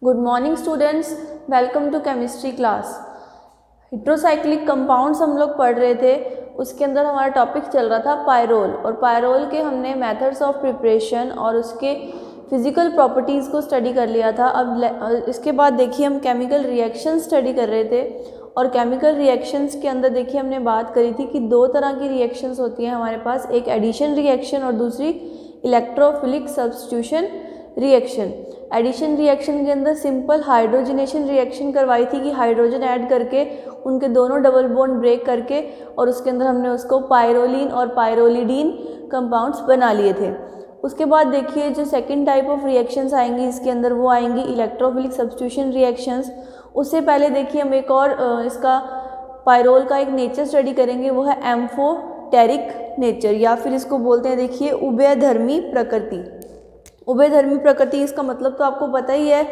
Good morning students, welcome to chemistry class. Heterocyclic compounds हम लोग पढ़ रहे थे, उसके अंदर हमारा टॉपिक चल रहा था पायरोल, और पायरोल के हमने मेथड्स ऑफ प्रिपरेशन और उसके फिज़िकल प्रॉपर्टीज़ को स्टडी कर लिया था। अब इसके बाद देखिए हम केमिकल रिएक्शन स्टडी कर रहे थे, और केमिकल रिएक्शंस के अंदर देखिए हमने बात करी थी कि दो तरह की रिएक्शंस होती हैं हमारे पास, एक एडिशन रिएक्शन और दूसरी electrophilic substitution reaction. Addition reaction के अंदर सिंपल हाइड्रोजनेशन रिएक्शन करवाई थी कि हाइड्रोजन ऐड करके उनके दोनों डबल बॉन्ड ब्रेक करके, और उसके अंदर हमने उसको पायरोलीन और पायरोलिडीन कंपाउंड्स बना लिए थे। उसके बाद देखिए जो सेकंड टाइप ऑफ रिएक्शंस आएंगी इसके अंदर, वो आएंगी इलेक्ट्रोफिलिक सब्स्टिट्यूशन रिएक्शंस। उससे पहले देखिए हम एक और इसका पायरोल का एक नेचर स्टडी करेंगे, वो है एम्फोटेरिक नेचर, या फिर इसको बोलते हैं देखिए उभयधर्मी प्रकृति। उभयधर्मी प्रकृति, इसका मतलब तो आपको पता ही है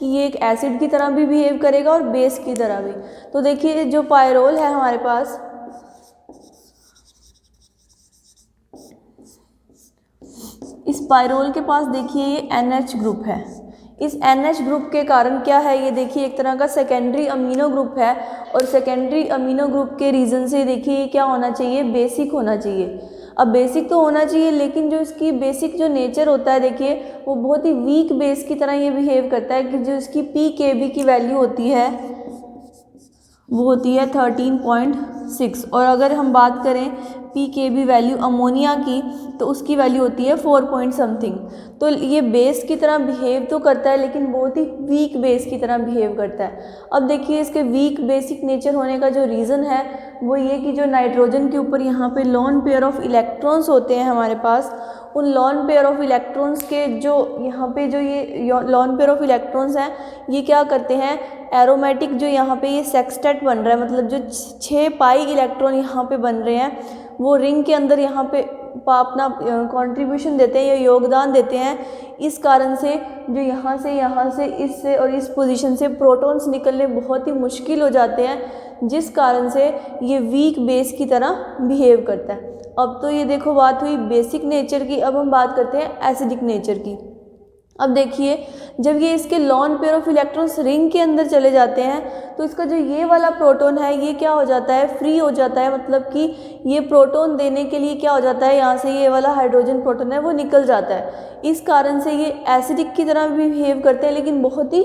कि ये एक एसिड की तरह भी बिहेव करेगा और बेस की तरह भी। तो देखिए जो पायरोल है हमारे पास, इस पायरोल के पास देखिए ये NH ग्रुप है। इस NH ग्रुप के कारण क्या है, ये देखिए एक तरह का सेकेंडरी अमीनो ग्रुप है, और सेकेंडरी अमीनो ग्रुप के रीज़न से देखिए ये क्या होना चाहिए, बेसिक होना चाहिए। अब बेसिक तो होना चाहिए, लेकिन जो इसकी बेसिक जो नेचर होता है देखिए वो बहुत ही वीक बेस की तरह ये बिहेव करता है, कि जो इसकी pKb की वैल्यू होती है वो होती है 13.6, और अगर हम बात करें pKb वैल्यू अमोनिया की तो उसकी वैल्यू होती है 4 पॉइंट समथिंग। तो ये बेस की तरह बिहेव तो करता है, लेकिन बहुत ही वीक बेस की तरह बिहेव करता है। अब देखिए इसके वीक बेसिक नेचर होने का जो रीज़न है वो ये कि जो नाइट्रोजन के ऊपर यहाँ पे लॉन पेयर ऑफ इलेक्ट्रॉन्स होते हैं हमारे पास, उन लॉन पेयर ऑफ इलेक्ट्रॉन्स के जो यहाँ पे जो ये लॉन पेयर ऑफ इलेक्ट्रॉन्स हैं, ये क्या करते हैं, एरोमेटिक जो यहाँ पे ये सेक्सटेट बन रहा है, मतलब जो 6 पाई इलेक्ट्रॉन यहाँ पे बन रहे हैं, वो रिंग के अंदर यहाँ पे अपना कंट्रीब्यूशन देते हैं या योगदान देते हैं। इस कारण से जो यहाँ से इससे और इस पोजीशन से प्रोटॉन्स निकलने बहुत ही मुश्किल हो जाते हैं, जिस कारण से ये वीक बेस की तरह बिहेव करता है। अब तो ये देखो बात हुई बेसिक नेचर की, अब हम बात करते हैं एसिडिक नेचर की। अब देखिए जब ये इसके lone pair of electrons ring के अंदर चले जाते हैं तो इसका जो ये वाला प्रोटॉन है ये क्या हो जाता है, फ्री हो जाता है, मतलब कि ये प्रोटॉन देने के लिए क्या हो जाता है, यहाँ से ये वाला हाइड्रोजन प्रोटॉन है वो निकल जाता है। इस कारण से ये एसिडिक की तरह भी बिहेव करते हैं, लेकिन बहुत ही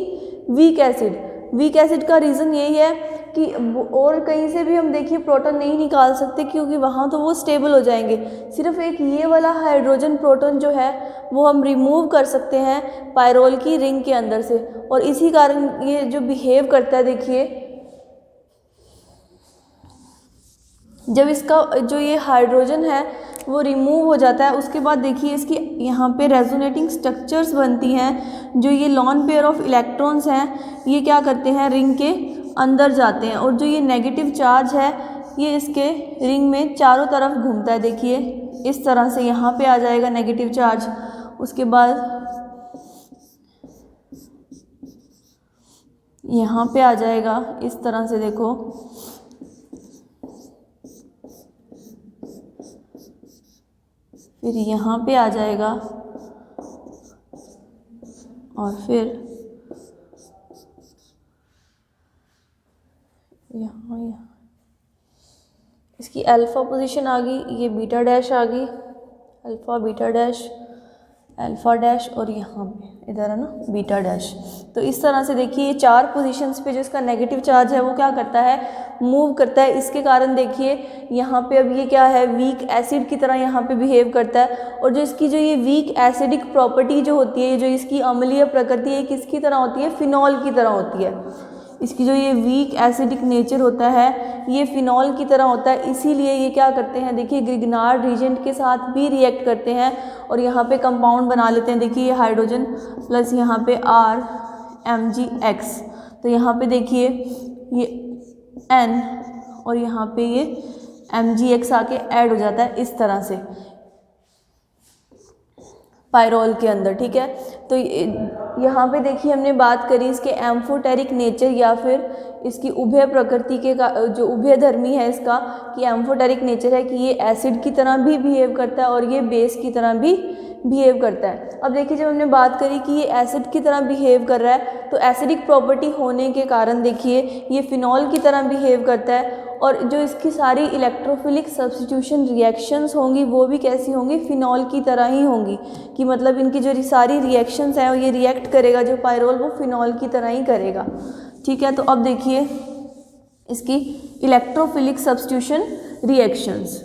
वीक एसिड। वीक एसिड का रीज़न यही है कि और कहीं से भी हम देखिए प्रोटॉन नहीं निकाल सकते, क्योंकि वहाँ तो वो स्टेबल हो जाएंगे। सिर्फ एक ये वाला हाइड्रोजन प्रोटॉन जो है वो हम रिमूव कर सकते हैं पायरोल की रिंग के अंदर से, और इसी कारण ये जो बिहेव करता है देखिए, जब इसका जो ये हाइड्रोजन है वो रिमूव हो जाता है, उसके बाद देखिए इसकी यहाँ पे रेजोनेटिंग स्ट्रक्चर्स बनती हैं। जो ये लॉन पेयर ऑफ इलेक्ट्रॉन्स हैं ये क्या करते हैं, रिंग के अंदर जाते हैं, और जो ये नेगेटिव चार्ज है ये इसके रिंग में चारों तरफ घूमता है। देखिए इस तरह से यहाँ पे आ जाएगा नेगेटिव चार्ज, उसके बाद यहाँ पे आ जाएगा इस तरह से, देखो फिर यहाँ पे आ जाएगा, और फिर यहाँ इसकी अल्फ़ा पोजीशन आ गई, ये बीटा डैश आ गई, alpha beta dash alpha dash, और यहाँ पे इधर है ना बीटा डैश। तो इस तरह से देखिए ये 4 पोजीशंस पे जो इसका नेगेटिव चार्ज है वो क्या करता है, मूव करता है। इसके कारण देखिए यहाँ पे अब ये क्या है, वीक एसिड की तरह यहाँ पे बिहेव करता है, और जो इसकी जो ये वीक एसिडिक प्रॉपर्टी जो होती है, जो इसकी अम्लीय प्रकृति है, किसकी तरह होती है, फिनॉल की तरह होती है। इसकी जो ये वीक एसिडिक नेचर होता है ये फिनॉल की तरह होता है, इसीलिए ये क्या करते हैं, देखिए ग्रिग्नार्ड रीजेंट के साथ भी रिएक्ट करते हैं और यहाँ पे कंपाउंड बना लेते हैं। देखिए ये हाइड्रोजन प्लस यहाँ पे RMgX, तो यहाँ पे देखिए ये N और यहाँ पे ये MgX आके ऐड हो जाता है इस तरह से पायरोल के अंदर, ठीक है। तो यहाँ पे देखिए हमने बात करी इसके एम्फोटेरिक नेचर या फिर इसकी उभय प्रकृति के जो उभय धर्मी है इसका, कि एम्फोटेरिक नेचर है कि ये एसिड की तरह भी बिहेव करता है और ये बेस की तरह भी बिहेव करता है। अब देखिए जब हमने बात करी कि ये एसिड की तरह बिहेव कर रहा है, तो एसिडिक प्रॉपर्टी होने के कारण देखिए ये फिनॉल की तरह बिहेव करता है, और जो इसकी सारी इलेक्ट्रोफिलिक सब्स्टिट्यूशन रिएक्शंस होंगी वो भी कैसी होंगी, फिनॉल की तरह ही होंगी, कि मतलब इनकी जो सारी रिएक्शंस हैं ये रिएक्ट करेगा, जो पायरोल वो फिनॉल की तरह ही करेगा। ठीक है, तो अब देखिए इसकी इलेक्ट्रोफिलिक सब्स्टिट्यूशन रिएक्शंस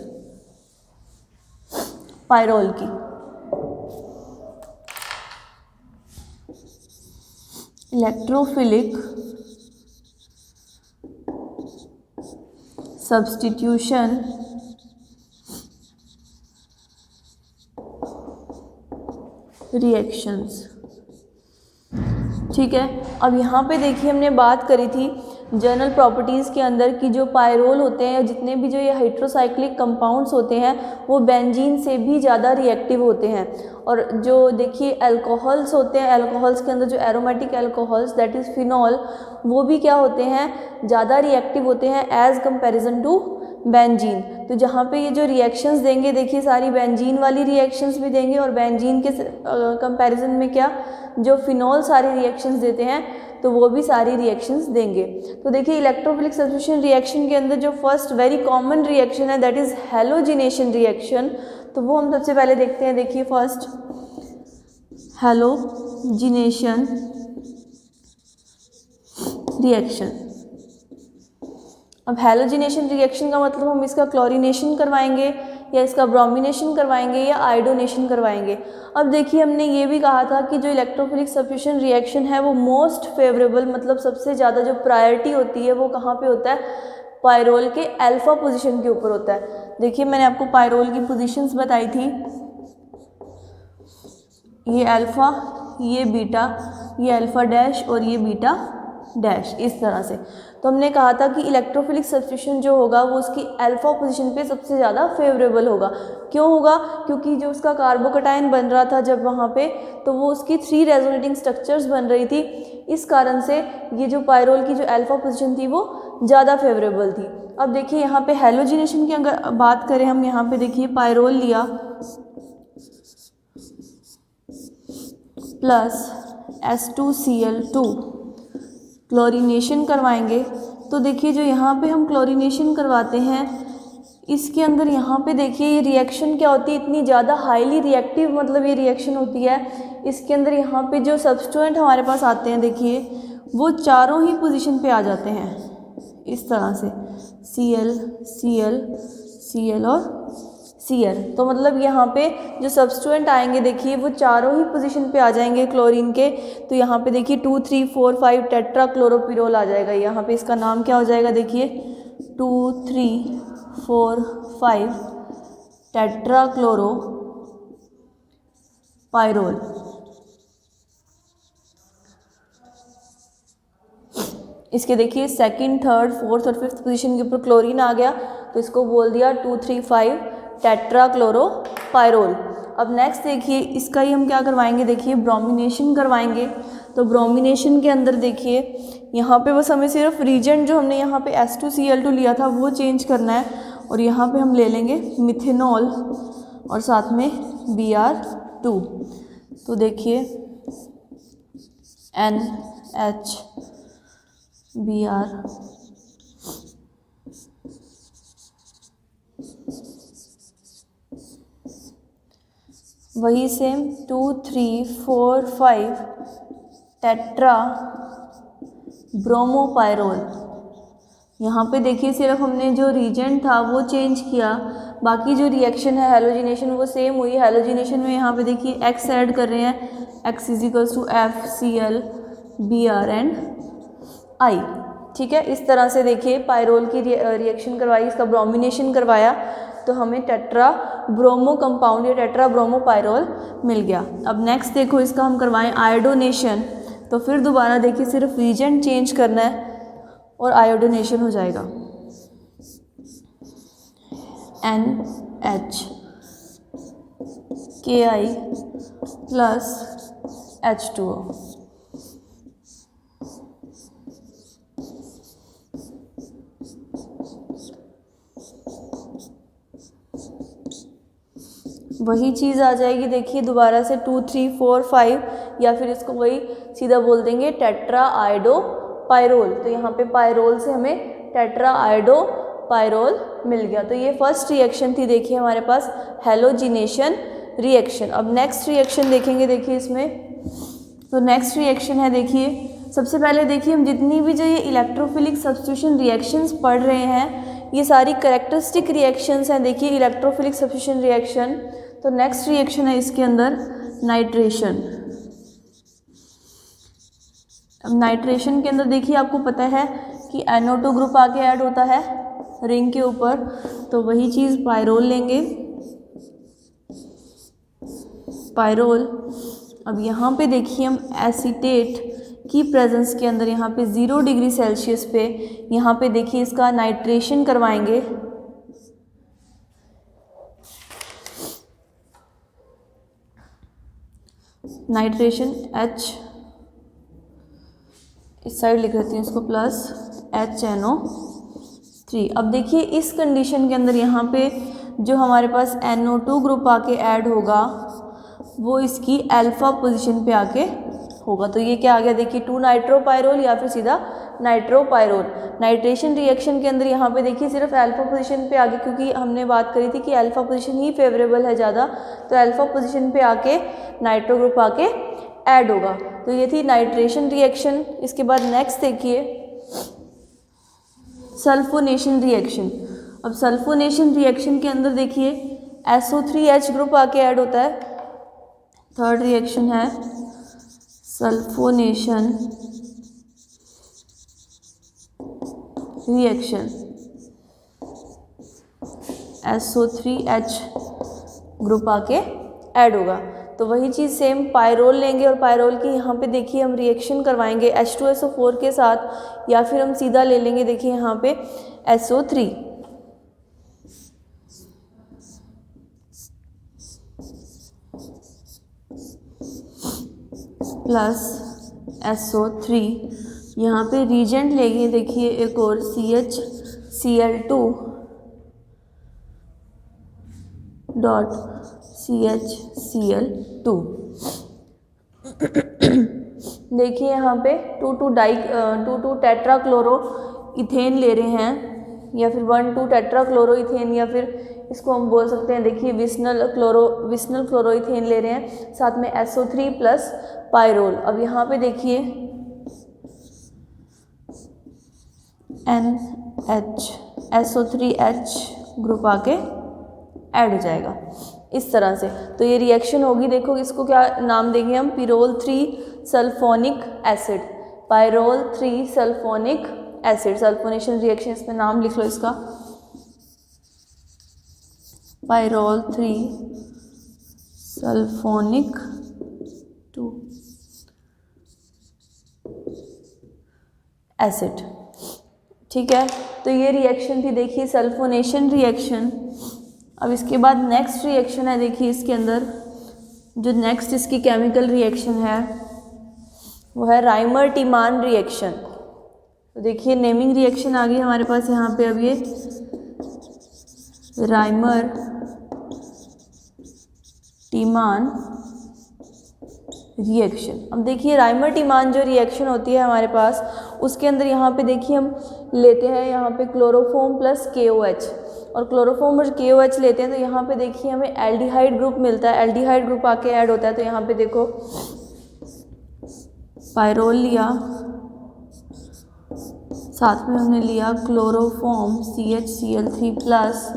पायरोल की। Electrophilic substitution reactions. ठीक है, अब यहाँ पे देखिए हमने बात करी थी जनरल प्रॉपर्टीज़ के अंदर कि जो पायरोल होते हैं, जितने भी जो ये हाइड्रोसाइक्लिक कंपाउंड्स होते हैं वो बेंजीन से भी ज़्यादा रिएक्टिव होते हैं। और जो देखिए अल्कोहल्स होते हैं, अल्कोहल्स के अंदर जो aromatic alcohols that is phenol, वो भी क्या होते हैं, ज़्यादा रिएक्टिव होते हैं एज़ कंपेरिजन टू बेंजीन। तो जहाँ पे ये जो रिएक्शंस देंगे देखिए सारी बेंजीन वाली रिएक्शंस भी देंगे, और बेंजीन के कंपैरिजन में क्या जो फिनॉल सारी रिएक्शंस देते हैं तो वो भी सारी रिएक्शंस देंगे। तो देखिए इलेक्ट्रोफिलिक सब्स्टिट्यूशन रिएक्शन के अंदर जो फर्स्ट वेरी कॉमन रिएक्शन है दैट इज़ हैलोजिनेशन रिएक्शन। तो वो हम सबसे पहले देखते हैं। देखिए फर्स्ट हैलोजिनेशन रिएक्शन। अब हैलोजिनेशन रिएक्शन का मतलब हम इसका क्लोरीनेशन करवाएंगे या इसका ब्रोमिनेशन करवाएंगे या आयोडोनेशन करवाएंगे। अब देखिए हमने ये भी कहा था कि जो इलेक्ट्रोफिलिक सब्स्टिट्यूशन रिएक्शन है वो मोस्ट फेवरेबल, मतलब सबसे ज़्यादा जो प्रायोरिटी होती है वो कहाँ पे होता है, पायरोल के अल्फा पोजीशन के ऊपर होता है। देखिए मैंने आपको पायरोल की पोजीशंस बताई थी, ये अल्फ़ा, ये बीटा, ये अल्फ़ा डैश और ये बीटा डैश, इस तरह से। तो हमने कहा था कि इलेक्ट्रोफिलिक सब्स्टिट्यूशन जो होगा वो उसकी अल्फा पोजीशन पे सबसे ज़्यादा फेवरेबल होगा। क्यों होगा, क्योंकि जो उसका कार्बोकटायन बन रहा था जब वहाँ पे, तो वो उसकी 3 रेजोनेटिंग स्ट्रक्चर्स बन रही थी। इस कारण से ये जो पायरोल की जो अल्फा पोजीशन थी वो ज़्यादा फेवरेबल थी। अब देखिए यहाँ पे हैलोजिनेशन की अगर बात करें हम, यहाँ पे देखिए पायरोल लिया प्लस H2Cl2, क्लोरीनेशन करवाएंगे। तो देखिए जो यहाँ पे हम क्लोरीनेशन करवाते हैं इसके अंदर यहाँ पे देखिए ये रिएक्शन क्या होती है, इतनी ज़्यादा हाईली रिएक्टिव मतलब ये रिएक्शन होती है। इसके अंदर यहाँ पे जो सब्स्टिट्यूएंट हमारे पास आते हैं देखिए वो चारों ही पोजीशन पे आ जाते हैं इस तरह से, Cl, Cl, Cl और Cl। तो मतलब यहाँ पे जो सब्स्टिट्यूएंट आएंगे देखिए वो चारों ही पोजीशन पे आ जाएंगे क्लोरीन के। तो यहाँ पे देखिए 2, 3, 4, 5 टेट्रा क्लोरोपिरोल आ जाएगा। यहाँ पे इसका नाम क्या हो जाएगा, देखिए 2, 3, 4, 5 टेट्रा क्लोरो पायरोल। इसके देखिए सेकंड, थर्ड, फोर्थ और फिफ्थ पोजीशन के ऊपर क्लोरीन आ गया, तो इसको बोल दिया 2, 3, 5 टेट्रा क्लोरो पायरोल। अब नेक्स्ट देखिए इसका ही हम क्या करवाएंगे, देखिए ब्रोमिनेशन करवाएंगे। तो ब्रोमिनेशन के अंदर देखिए यहाँ पे बस हमें सिर्फ रीजेंट जो हमने यहाँ पे H2Cl2 लिया था वो चेंज करना है, और यहाँ पे हम ले लेंगे मिथेनॉल और साथ में Br2। तो देखिए NH Br वही सेम 2, 3, 4, 5 टेट्रा ब्रोमोपायरोल। यहाँ पे देखिए सिर्फ हमने जो रीजेंट था वो चेंज किया, बाकी जो रिएक्शन है हैलोजिनेशन वो सेम हुई। हैलोजिनेशन में यहाँ पे देखिए X ऐड कर रहे हैं, X = FCl Br and I। ठीक है, इस तरह से देखिए पायरोल की रिएक्शन करवाई, इसका ब्रोमिनेशन करवाया, तो हमें टेट्रा ब्रोमो कंपाउंड या टेट्रा ब्रोमो पायरोल मिल गया। अब नेक्स्ट देखो इसका हम करवाएं आयोडोनेशन। तो फिर दोबारा देखिए सिर्फ रीजेंट चेंज करना है और आयोडोनेशन हो जाएगा NH Ki + H2O। वही चीज़ आ जाएगी, देखिए दोबारा से 2 3 4 5, या फिर इसको वही सीधा बोल देंगे टेट्रा आयोडो पायरोल। तो यहाँ पे पायरोल से हमें टेट्रा आयोडो पायरोल मिल गया। तो ये फर्स्ट रिएक्शन थी, देखिए हमारे पास हैलोजिनेशन रिएक्शन। अब नेक्स्ट रिएक्शन देखेंगे, देखिए इसमें तो नेक्स्ट रिएक्शन है, देखिए सबसे पहले देखिए हम जितनी भी जो ये इलेक्ट्रोफिलिक सब्स्टिट्यूशन रिएक्शंस पढ़ रहे हैं ये सारी कैरेक्टरिस्टिक रिएक्शंस हैं। देखिए इलेक्ट्रोफिलिक सब्स्टिट्यूशन रिएक्शन, तो नेक्स्ट रिएक्शन है इसके अंदर नाइट्रेशन। अब नाइट्रेशन के अंदर देखिए आपको पता है कि NO2 ग्रुप आके ऐड होता है रिंग के ऊपर, तो वही चीज़ पायरोल लेंगे, पायरोल। अब यहाँ पे देखिए हम एसीटेट की प्रेजेंस के अंदर यहाँ पे 0 डिग्री सेल्सियस पे यहाँ पे देखिए इसका नाइट्रेशन करवाएंगे। नाइट्रेशन H, इस साइड लिख देती हूँ इसको प्लस HNO3। अब देखिए इस कंडीशन के अंदर यहाँ पे जो हमारे पास NO2 ग्रुप आके ऐड होगा वो इसकी अल्फा पोजीशन पे आके होगा। तो ये क्या आ गया, देखिए 2 नाइट्रोपायरोल या फिर सीधा नाइट्रोपायरोल। नाइट्रेशन रिएक्शन के अंदर यहाँ पे देखिए सिर्फ अल्फा पोजीशन पे आगे, क्योंकि हमने बात करी थी कि अल्फा पोजीशन ही फेवरेबल है ज़्यादा, तो अल्फा पोजीशन पे आके नाइट्रो ग्रुप आके ऐड होगा। तो ये थी नाइट्रेशन रिएक्शन। इसके बाद नेक्स्ट देखिए सल्फोनेशन रिएक्शन। अब सल्फोनेशन रिएक्शन के अंदर देखिए SO3H ग्रुप आके ऐड होता है। थर्ड रिएक्शन है सल्फोनेशन रिएक्शन, SO3H ग्रुप आके ऐड होगा। तो वही चीज़ सेम पायरोल लेंगे और पायरोल की यहाँ पे देखिए हम रिएक्शन करवाएंगे H2SO4 के साथ, या फिर हम सीधा ले लेंगे देखिए यहाँ पे SO3। प्लस SO3, यहाँ पे रीजेंट लेंगे देखिए एक और CHCl2 डॉट CHCl2। देखिए यहाँ पे 2,2 टेट्राक्लोरो इथेन ले रहे हैं, या फिर 1,2 टेट्राक्लोरो इथेन, या फिर इसको हम बोल सकते हैं देखिए विस्नल क्लोरो इथेन ले रहे हैं, साथ में SO3 प्लस पायरोल। अब यहाँ पे देखिए NH SO3H ग्रुप आके ऐड हो जाएगा इस तरह से। तो ये रिएक्शन होगी, देखो इसको क्या नाम देंगे हम, pyrrole 3 sulphonic acid, pyrrole 3 sulphonic acid. Sulphonation reaction, इसमें नाम लिख लो इसका, पायरोल 3 सल्फोनिक 2 एसिड। ठीक है, तो ये रिएक्शन थी देखिए सल्फोनेशन रिएक्शन। अब इसके बाद नेक्स्ट रिएक्शन है, देखिए इसके अंदर जो नेक्स्ट इसकी केमिकल रिएक्शन है वो है राइमर टीमान रिएक्शन। तो देखिए नेमिंग रिएक्शन आ गई हमारे पास यहाँ पे। अब ये राइमर टीमान रिएक्शन। अब देखिए राइमर टीमान जो रिएक्शन होती है हमारे पास, उसके अंदर यहाँ पे देखिए हम लेते हैं यहाँ पे क्लोरोफॉर्म प्लस KOH, और क्लोरोफॉर्म और KOH लेते हैं तो यहाँ पे देखिए हमें एल्डिहाइड ग्रुप मिलता है, एल्डिहाइड ग्रुप आके ऐड होता है। तो यहाँ पे देखो पायरोल लिया, साथ में हमने लिया क्लोरोफॉर्म CHCl3 प्लस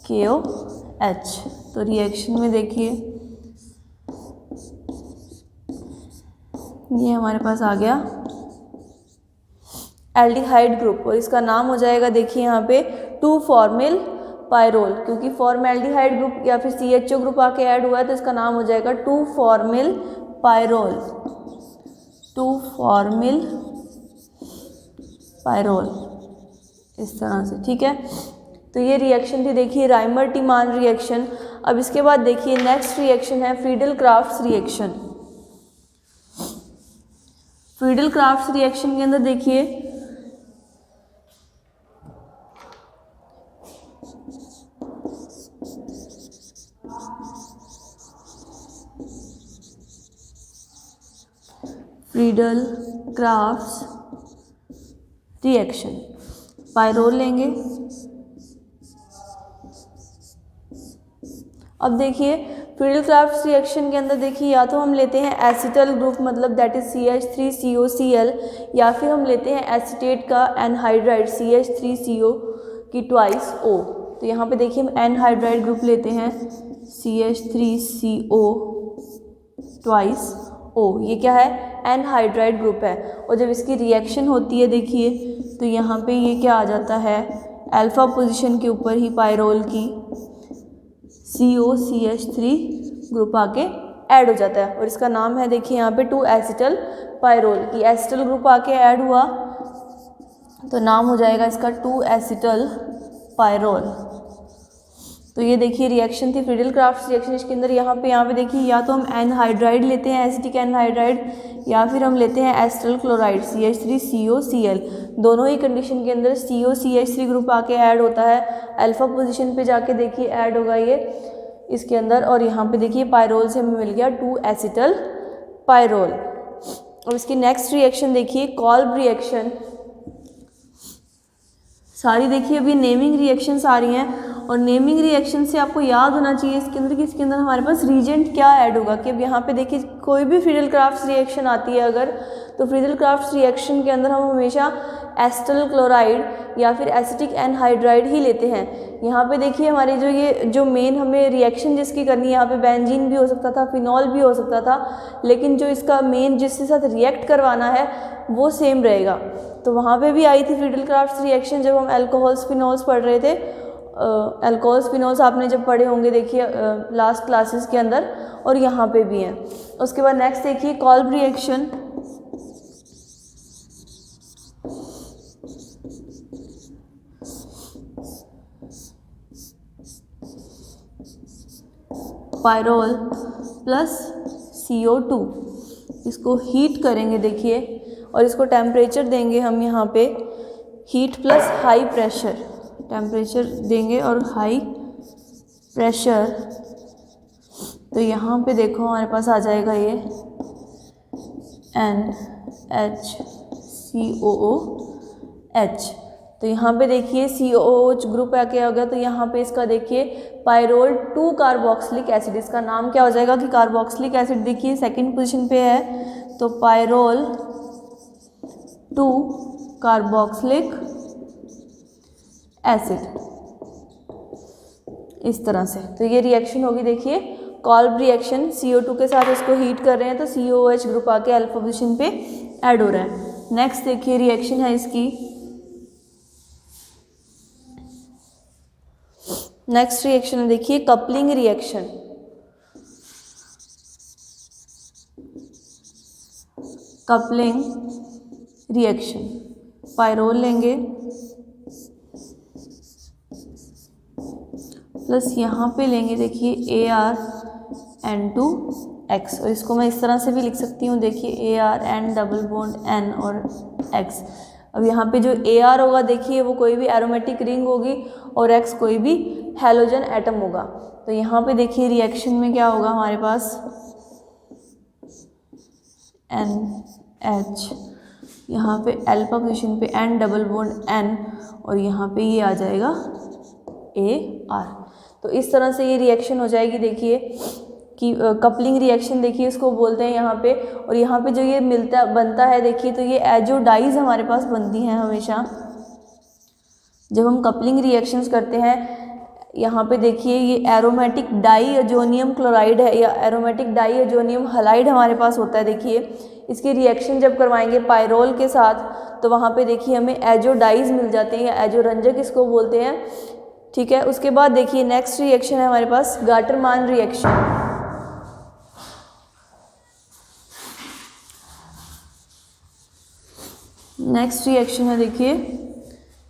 KOH। तो रिएक्शन में देखिए ये हमारे पास आ गया एल्डिहाइड ग्रुप, और इसका नाम हो जाएगा देखिए यहाँ पे 2 फॉर्मिल पायरोल, क्योंकि फॉर्मेल्डिहाइड ग्रुप या फिर CHO ग्रुप आके ऐड हुआ है तो इसका नाम हो जाएगा 2 फॉर्मिल पायरोल, 2 फॉर्मिल पायरोल, इस तरह से। ठीक है, तो ये रिएक्शन थी देखिए राइमर टीमान रिएक्शन। अब इसके बाद देखिए नेक्स्ट रिएक्शन है Friedel crafts reaction. Friedel crafts reaction के अंदर देखिए फ्रीडल क्राफ्ट्स रिएक्शन। पायरोल लेंगे। अब देखिए फ्रीडल क्राफ्ट्स रिएक्शन के अंदर देखिए या तो हम लेते हैं एसिटल ग्रुप, मतलब दैट इज CH3COCl, या फिर हम लेते हैं एसीटेट का एनहाइड्राइड CH3CO की ट्वाइस O। तो यहाँ पे देखिए हम एनहाइड्राइड ग्रुप लेते हैं CH3CO ट्वाइस O। ये क्या है? एनहाइड्राइड ग्रुप है। और जब इसकी रिएक्शन होती है देखिए तो यहाँ पे ये क्या आ जाता है, अल्फा पोजीशन के ऊपर ही पायरोल की COCH3 ग्रुप आके ऐड हो जाता है और इसका नाम है देखिए यहाँ पे 2 एसिटल पायरोल की एसिटल ग्रुप आके ऐड हुआ तो नाम हो जाएगा इसका 2 एसिटल पायरोल। तो ये देखिए रिएक्शन थी फ्रीडल क्राफ्ट्स रिएक्शन। इसके अंदर यहाँ पे देखिए या तो हम एनहाइड्राइड लेते हैं एसिटिक एनहाइड्राइड, या फिर हम लेते हैं एसिटल क्लोराइड CH3COCl। दोनों ही कंडीशन के अंदर COCH3 ग्रुप आके ऐड होता है, अल्फा पोजीशन पे जाके देखिए ऐड होगा ये इसके अंदर, और यहाँ पे देखिए पायरोल से हमें मिल गया 2 एसिटल पायरोल। और इसकी नेक्स्ट रिएक्शन देखिए कॉल्ब रिएक्शन। सारी देखिए अभी नेमिंग रिएक्शंस आ रही हैं और नेमिंग रिएक्शन से आपको याद होना चाहिए इसके अंदर कि इसके अंदर हमारे पास रीजेंट क्या ऐड होगा। कि अब यहाँ पे देखिए कोई भी फ्रीडल क्राफ्ट्स रिएक्शन आती है अगर, तो फ्रीडल क्राफ्ट्स रिएक्शन के अंदर हम हमेशा एसिटल क्लोराइड या फिर एसिटिक एनहाइड्राइड ही लेते हैं। यहाँ पे देखिए हमारे जो मेन हमें रिएक्शन जिसकी करनी है, यहाँ पे बेंजीन भी हो सकता था, फिनॉल भी हो सकता था, लेकिन जो इसका मेन जिसके साथ रिएक्ट करवाना है वो सेम रहेगा। तो वहाँ पे भी आई थी फ्रीडल क्राफ्ट्स रिएक्शन जब हम अल्कोहल्स फिनॉल्स पढ़ रहे थे। अल्कोहल्स फिनॉल्स आपने जब पढ़े होंगे देखिए लास्ट क्लासेस के अंदर, और यहाँ पे भी हैं। उसके बाद नेक्स्ट देखिए कॉल्ब रिएक्शन। पायरोल प्लस CO2, इसको हीट करेंगे देखिए और इसको टेम्परेचर देंगे हम यहाँ पे heat plus high pressure, temperature देंगे और हाई प्रेशर। तो यहाँ पे देखो हमारे पास आ जाएगा ये NHCOOH। तो यहाँ पे देखिए COOH ग्रुप आके आ गया, तो यहाँ पे इसका देखिए पायरोल 2 कार्बोक्सिलिक एसिड, इसका नाम क्या हो जाएगा कि कार्बोक्सिलिक एसिड देखिए सेकंड पोजीशन पे है, तो पायरोल 2 कार्बोक्सिलिक एसिड इस तरह से। तो ये रिएक्शन होगी देखिए कॉल्ब रिएक्शन, CO2 के साथ इसको हीट कर रहे हैं तो COOH ग्रुप आके अल्फा पोजीशन पे ऐड हो रहा है। नेक्स्ट देखिए रिएक्शन है इसकी, नेक्स्ट रिएक्शन है देखिए coupling reaction. Coupling reaction, pyrrole लेंगे प्लस यहाँ पे लेंगे देखिए ArN2X, और इसको मैं इस तरह से भी लिख सकती हूँ देखिए ArN डबल बॉन्ड N और X। अब यहाँ पे जो Ar होगा देखिए वो कोई भी एरोमेटिक रिंग होगी और X कोई भी हैलोजन एटम होगा। तो यहाँ पे देखिए रिएक्शन में क्या होगा हमारे पास NH, यहाँ पे अल्फा पोजीशन पे N डबल बॉन्ड N और यहाँ पे ये आ जाएगा AR। तो इस तरह से ये रिएक्शन हो जाएगी देखिए कि कपलिंग रिएक्शन देखिए इसको बोलते हैं यहाँ पे। और यहाँ पे जो ये बनता है देखिए तो ये एजो डाइज हमारे पास बनती हैं हमेशा जब हम कपलिंग रिएक्शंस करते हैं। यहाँ पे देखिए ये एरोमेटिक डाई अजोनियम क्लोराइड है या एरोमेटिक डाई अजोनियम हलाइड हमारे पास होता है। देखिए इसकी रिएक्शन जब करवाएंगे पायरोल के साथ तो वहाँ पे देखिए हमें एजो डाइज मिल जाते हैं या एजो रंजक इसको बोलते हैं, ठीक है। उसके बाद देखिए नेक्स्ट रिएक्शन है हमारे पास गाटरमान रिएक्शन। नेक्स्ट रिएक्शन है देखिए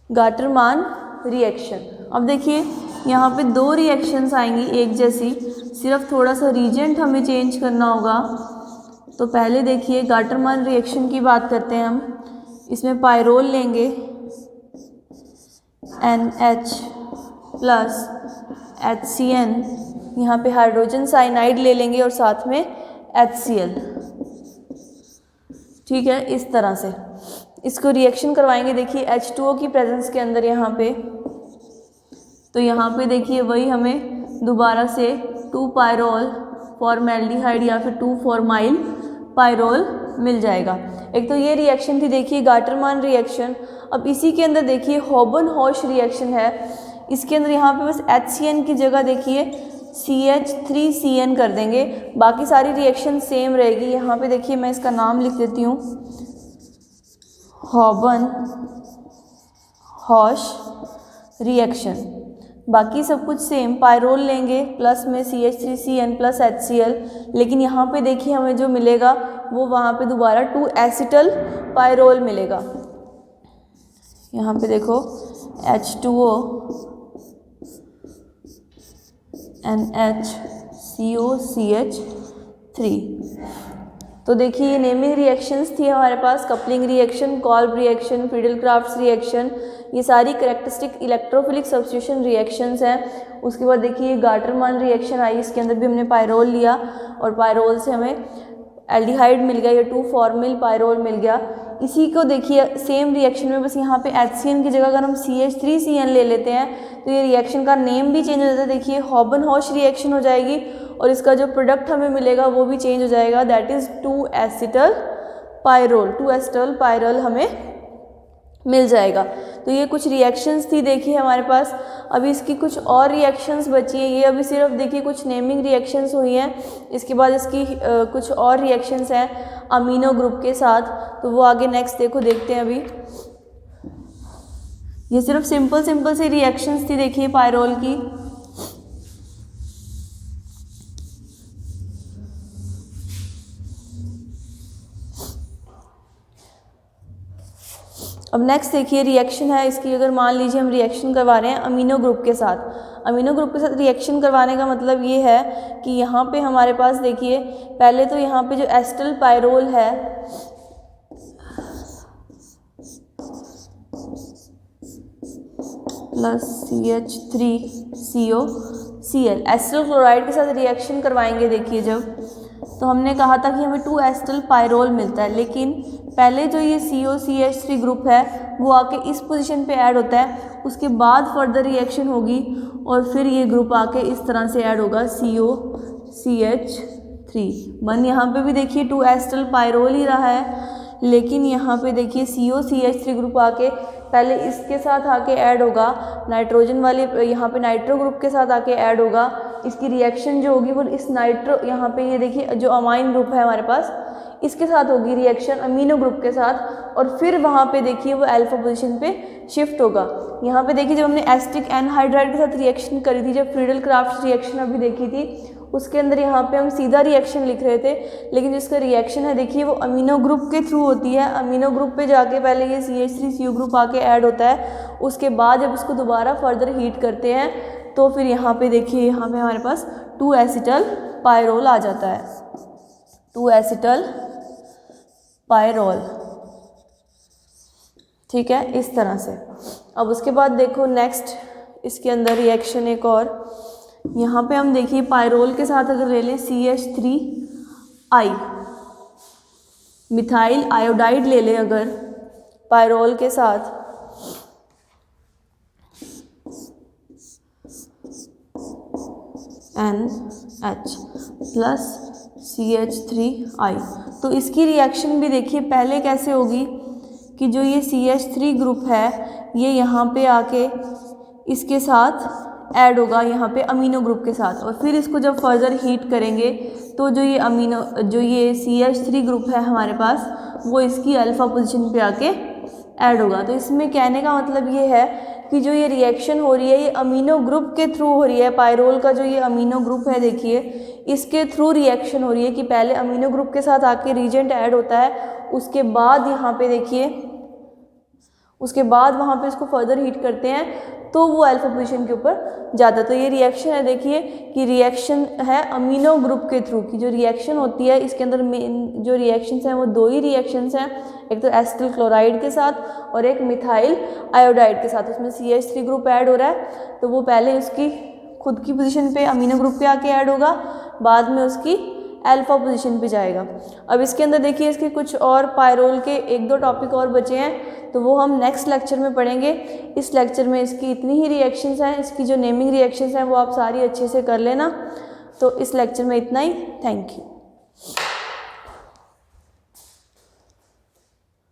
गाटरमान रिएक्शन। अब देखिए यहाँ पे 2 रिएक्शंस आएंगी एक जैसी, सिर्फ थोड़ा सा रीजेंट हमें चेंज करना होगा। तो पहले देखिए गाटरमान रिएक्शन की बात करते हैं हम। इसमें पायरोल लेंगे NH प्लस HCN, यहाँ पे हाइड्रोजन साइनाइड ले लेंगे और साथ में HCl। ठीक है, इस तरह से इसको रिएक्शन करवाएंगे। देखिए H2O की प्रेजेंस के अंदर यहाँ पे, तो यहाँ पे देखिए वही हमें दोबारा से 2 पायरोल फॉर्मेल्डिहाइड या फिर 2 फॉर्माइल पायरोल मिल जाएगा। एक तो ये रिएक्शन थी देखिए गाटरमान रिएक्शन। अब इसी के अंदर देखिए हॉबन-हॉश रिएक्शन है। इसके अंदर यहाँ पे बस HCN की जगह देखिए CH3CN कर देंगे, बाकी सारी रिएक्शन सेम रहेगी। यहाँ पे देखिए मैं इसका नाम लिख देती हूँ, हॉबन-हॉश रिएक्शन। बाकी सब कुछ सेम, पायरोल लेंगे प्लस में CH3CN प्लस HCl, लेकिन यहाँ पे देखिए हमें जो मिलेगा वो वहाँ पे दोबारा 2 एसिटल पायरोल मिलेगा। यहाँ पे देखो H2O NHCOCH3। तो देखिए ये नेमिंग रिएक्शंस थी हमारे पास, coupling reaction, Kolbe reaction, Friedel Crafts reaction, ये सारी कैरेक्टरिस्टिक इलेक्ट्रोफिलिक सब्स्टिट्यूशन रिएक्शंस हैं। उसके बाद देखिए गाटरमान रिएक्शन आई, इसके अंदर भी हमने पायरोल लिया और पायरोल से हमें एल्डिहाइड मिल गया या 2 फॉर्मिल पायरोल मिल गया। इसी को देखिए सेम रिएक्शन में बस यहाँ पे HCN की जगह अगर हम CH3CN ले लेते हैं तो ये रिएक्शन का नेम भी चेंज हो जाता है। देखिए हॉबन-हॉश रिएक्शन हो जाएगी और इसका जो प्रोडक्ट हमें मिलेगा वो भी चेंज हो जाएगा, that is 2 acetyl pyrrole. 2 acetyl pyrrole हमें मिल जाएगा। तो ये कुछ रिएक्शंस थी देखिए हमारे पास। अभी इसकी कुछ और रिएक्शंस बची हैं, ये अभी सिर्फ देखिए कुछ नेमिंग रिएक्शंस हुई हैं। इसके बाद इसकी कुछ और रिएक्शंस हैं अमीनो ग्रुप के साथ, तो वो आगे नेक्स्ट देखते हैं। अभी ये सिर्फ सिंपल सी रिएक्शंस थी देखिए पायरोल की। अब नेक्स्ट देखिए रिएक्शन है इसकी, अगर मान लीजिए हम रिएक्शन करवा रहे हैं अमीनो ग्रुप के साथ। अमीनो ग्रुप के साथ रिएक्शन करवाने का मतलब ये है कि यहाँ पे हमारे पास देखिए पहले तो यहाँ पे जो एसिटल पायरोल है प्लस CH3COCl एसिटल क्लोराइड के साथ रिएक्शन करवाएंगे। देखिए जब तो हमने कहा था कि हमें 2 एसिटल पायरोल मिलता है, लेकिन पहले जो ये COCH3 ग्रुप है वो आके इस पोजीशन पे ऐड होता है, उसके बाद फर्दर रिएक्शन होगी और फिर ये ग्रुप आके इस तरह से ऐड होगा COCH3। मन यहाँ पे भी देखिए 2 एसिटल पायरोल ही रहा है, लेकिन यहाँ पे देखिए COCH3 ग्रुप आके पहले इसके साथ आके ऐड होगा, नाइट्रोजन वाले यहाँ पे नाइट्रो ग्रुप के साथ आके ऐड होगा। इसकी रिएक्शन जो होगी वो इस नाइट्रो यहाँ पे ये देखिए जो अमाइन ग्रुप है हमारे पास इसके साथ होगी रिएक्शन अमीनो ग्रुप के साथ, और फिर वहाँ पे देखिए वो अल्फा पोजीशन पे शिफ्ट होगा। यहाँ पे देखिए जब हमने एसिटिक एनहाइड्राइड के साथ रिएक्शन करी थी, जब फ्रीडल-क्राफ्ट रिएक्शन अभी देखी थी, उसके अंदर यहाँ पे हम सीधा रिएक्शन लिख रहे थे, लेकिन जिसका रिएक्शन है देखिए वो अमीनो ग्रुप के थ्रू होती है। अमीनो ग्रुप पे जाके पहले ये CH3CO ग्रुप आके ऐड होता है, उसके बाद जब इसको दोबारा फर्दर हीट करते हैं तो फिर यहाँ पे देखिए यहाँ पे हमारे पास 2 एसिटल पायरोल आ जाता है, 2 एसिटल पायरोल। ठीक है, इस तरह से। अब उसके बाद देखो नेक्स्ट इसके अंदर रिएक्शन एक और, यहाँ पे हम देखिए पायरोल के साथ अगर ले लें CH3I मिथाइल आयोडाइड ले लें अगर पायरोल के साथ, NH प्लस CH3I, तो इसकी रिएक्शन भी देखिए पहले कैसे होगी कि जो ये CH3 ग्रुप है ये यहाँ पे आके इसके साथ ऐड होगा यहाँ पे अमीनो ग्रुप के साथ, और फिर इसको जब फर्दर हीट करेंगे तो जो ये CH3 ग्रुप है हमारे पास वो इसकी अल्फा पोजीशन पे आके ऐड होगा। तो इसमें कहने का मतलब ये है कि जो ये रिएक्शन हो रही है ये अमीनो ग्रुप के थ्रू हो रही है। पायरोल का जो ये अमीनो ग्रुप है देखिए इसके थ्रू रिएक्शन हो रही है कि पहले अमीनो ग्रुप के साथ आके रिएजेंट ऐड होता है, उसके बाद यहाँ पे देखिए उसके बाद वहाँ पे इसको फर्दर हीट करते हैं तो वो अल्फा पोजीशन के ऊपर जाता है। तो ये रिएक्शन है देखिए कि रिएक्शन है अमीनो ग्रुप के थ्रू की जो रिएक्शन होती है, इसके अंदर मेन जो रिएक्शंस हैं वो 2 ही रिएक्शंस हैं, एक तो एसिटिल क्लोराइड के साथ और एक मिथाइल आयोडाइड के साथ। उसमें CH3 ग्रुप ऐड हो रहा है तो वो पहले उसकी खुद की पोजीशन पे अमीनो ग्रुप पे आके ऐड होगा, बाद में उसकी अल्फा पोजीशन पे जाएगा। अब इसके अंदर देखिए इसके कुछ और पायरोल के 1-2 टॉपिक और बचे हैं, तो वो हम नेक्स्ट लेक्चर में पढ़ेंगे। इस लेक्चर में इसकी इतनी ही रिएक्शंस हैं, इसकी जो नेमिंग रिएक्शंस हैं वो आप सारी अच्छे से कर लेना। तो इस लेक्चर में इतना ही। Thank you.